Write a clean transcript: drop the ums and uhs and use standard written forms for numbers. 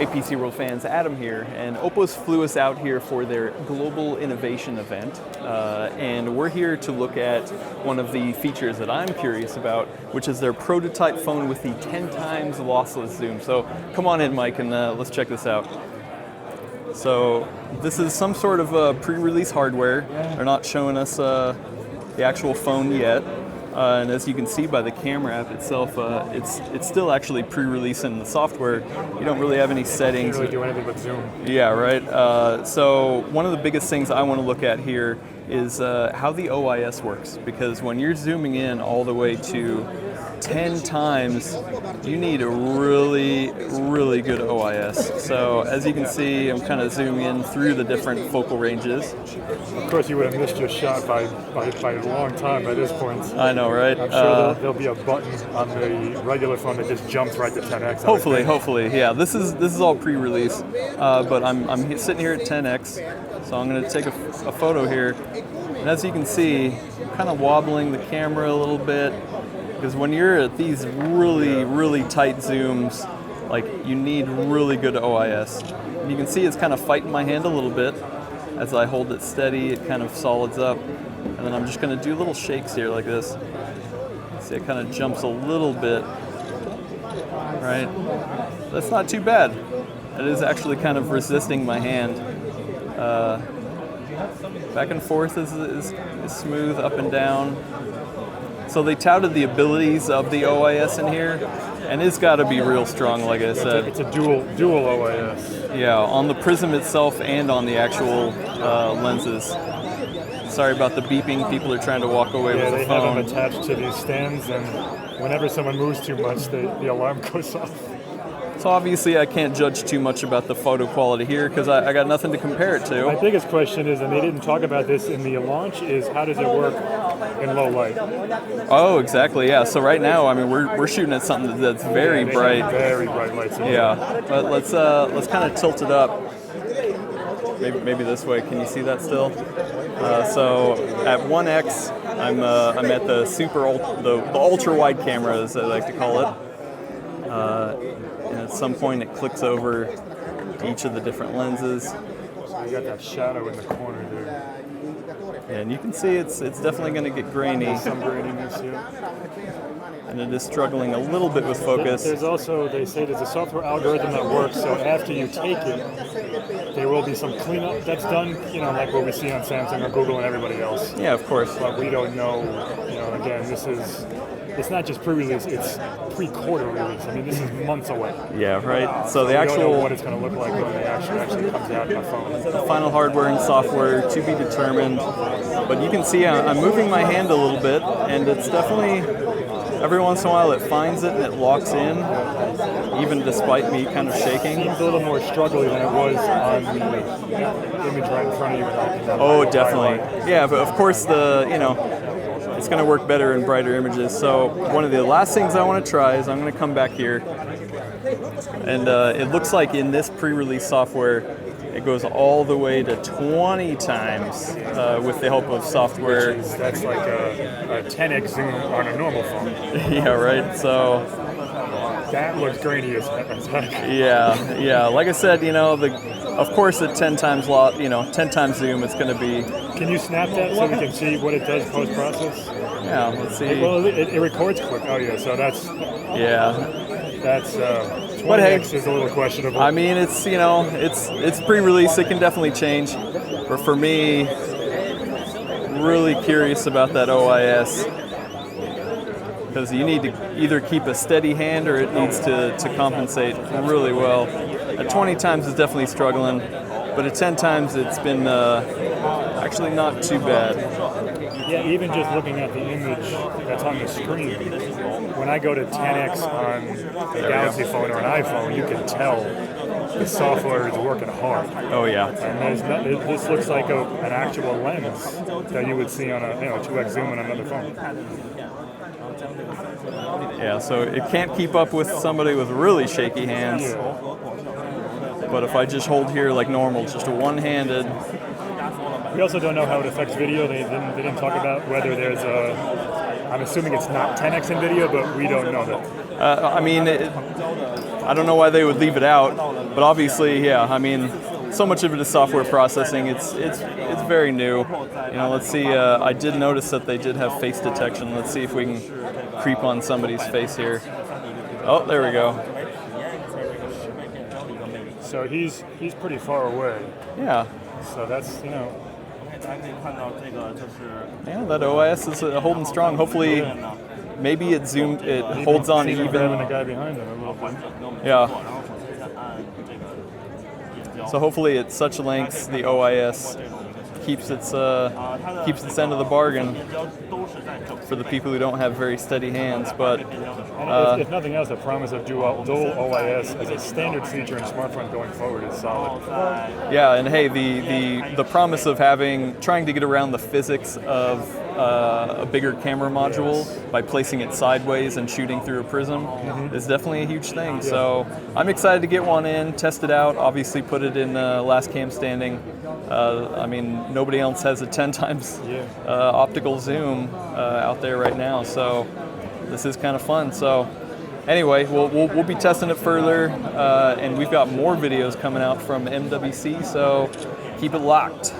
Hey PC World fans, Adam here, and Opus flew us out here for their Global Innovation event, and we're here to look at one of the features that I'm curious about, which is their prototype phone with the 10 times lossless zoom. So come on in, Mike, and let's check this out. So this is some sort of pre-release hardware. They're not showing us the actual phone yet. And as you can see by the camera app itself, it's still actually pre-release in the software. You don't really have any settings. You can't really do anything but zoom. Yeah, right. So one of the biggest things I want to look at here is how the OIS works, because when you're zooming in all the way to 10 times, you need a really, really good OIS. So as you can see, I'm kind of zooming in through the different focal ranges. Of course, you would have missed your shot by a long time by this point. I know, right? I'm sure there'll be a button on the regular phone that just jumps right to 10x. Hopefully, yeah. This is all pre-release, but I'm sitting here at 10x, so I'm going to take a photo here. And as you can see, I'm kind of wobbling the camera a little bit, because when you're at these really, really tight zooms, like, you need really good OIS. And you can see it's kind of fighting my hand a little bit. As I hold it steady, it kind of solids up. And then I'm just going to do little shakes here like this. See, it kind of jumps a little bit. Right? That's not too bad. It is actually kind of resisting my hand. Back and forth is smooth, up and down. So they touted the abilities of the OIS in here, and it's got to be real strong, like I said. It's a dual OIS. Yeah, on the Prism itself and on the actual lenses. Sorry about the beeping. People are trying to walk away with the phone. They have them attached to these stands, and whenever someone moves too much, the alarm goes off. So obviously I can't judge too much about the photo quality here because I got nothing to compare it to. My biggest question is, and they didn't talk about this in the launch, is how does it work in low light? Oh, exactly, yeah. So right now, I mean, we're shooting at something that's very bright. Very bright lights. Yeah, but let's kind of tilt it up. Maybe this way. Can you see that still? So at 1x, I'm at the the ultra wide camera, as I like to call it. And at some point it clicks over each of the different lenses. So you got that shadow in the corner there. And you can see it's definitely going to get grainy. Some graininess here. And it is struggling a little bit with focus. There's also, they say there's a software algorithm that works, so after you take it, there will be some cleanup that's done, like what we see on Samsung or Google and everybody else. Yeah, of course. But we don't know, again, it's not just pre-release, it's pre-quarter release. I mean, this is months away. Yeah, right. So the we actual, don't know what it's going to look like when it actually comes out on the phone. The final hardware and software to be determined. But you can see I'm moving my hand a little bit, and it's definitely, every once in a while it finds it and it locks in, even despite me kind of shaking. It seems a little more struggly than it was on the image right in front of you. Oh, definitely. Yeah, but of course it's going to work better in brighter images. So one of the last things I want to try is I'm going to come back here, and it looks like in this pre-release software it goes all the way to 20 times with the help of software. That's like a 10x zoom on a normal phone. Yeah, right. So that looks grainy as heck. Yeah. Like I said, of course at 10 times 10 times zoom, it's going to be. Can you snap that so we can see what it does post process? Yeah, let's see. Well, it records quick. Oh yeah, so that's. Yeah. That's 20x is a little questionable. I mean, it's it's pre-release. It can definitely change. But for me, really curious about that OIS, because you need to either keep a steady hand or it needs to compensate really well. At 20 times, it's definitely struggling, but at 10 times, it's been actually not too bad. Yeah, even just looking at the image that's on the screen, when I go to 10x on a Galaxy phone or an iPhone, you can tell the software is working hard. Oh yeah. And this looks like an actual lens that you would see on a 2x zoom on another phone. Yeah, so it can't keep up with somebody with really shaky hands. But if I just hold here like normal, just a one-handed. We also don't know how it affects video. They didn't talk about whether there's a I'm assuming it's not 10x NVIDIA, but we don't know that. I mean, I don't know why they would leave it out, but obviously, yeah. I mean, so much of it is software processing. It's very new. You know, let's see. I did notice that they did have face detection. Let's see if we can creep on somebody's face here. Oh, there we go. So he's pretty far away. Yeah. So that's, you know. Yeah, that OIS is holding strong. Hopefully, maybe it holds on even even. grabbing the guy behind him a little bit. Yeah. So hopefully, at such lengths, the OIS keeps its end of the bargain for the people who don't have very steady hands. But if nothing else, the promise of dual OIS as a standard feature in smartphones going forward is solid. yeah, and hey, the promise of trying to get around the physics of a bigger camera module by placing it sideways and shooting through a prism is definitely a huge thing. So I'm excited to get one in, test it out, obviously put it in last cam standing. I mean, nobody else has a 10 times optical zoom out there right now, so this is kind of fun. So anyway, we'll be testing it further, and we've got more videos coming out from MWC, so keep it locked.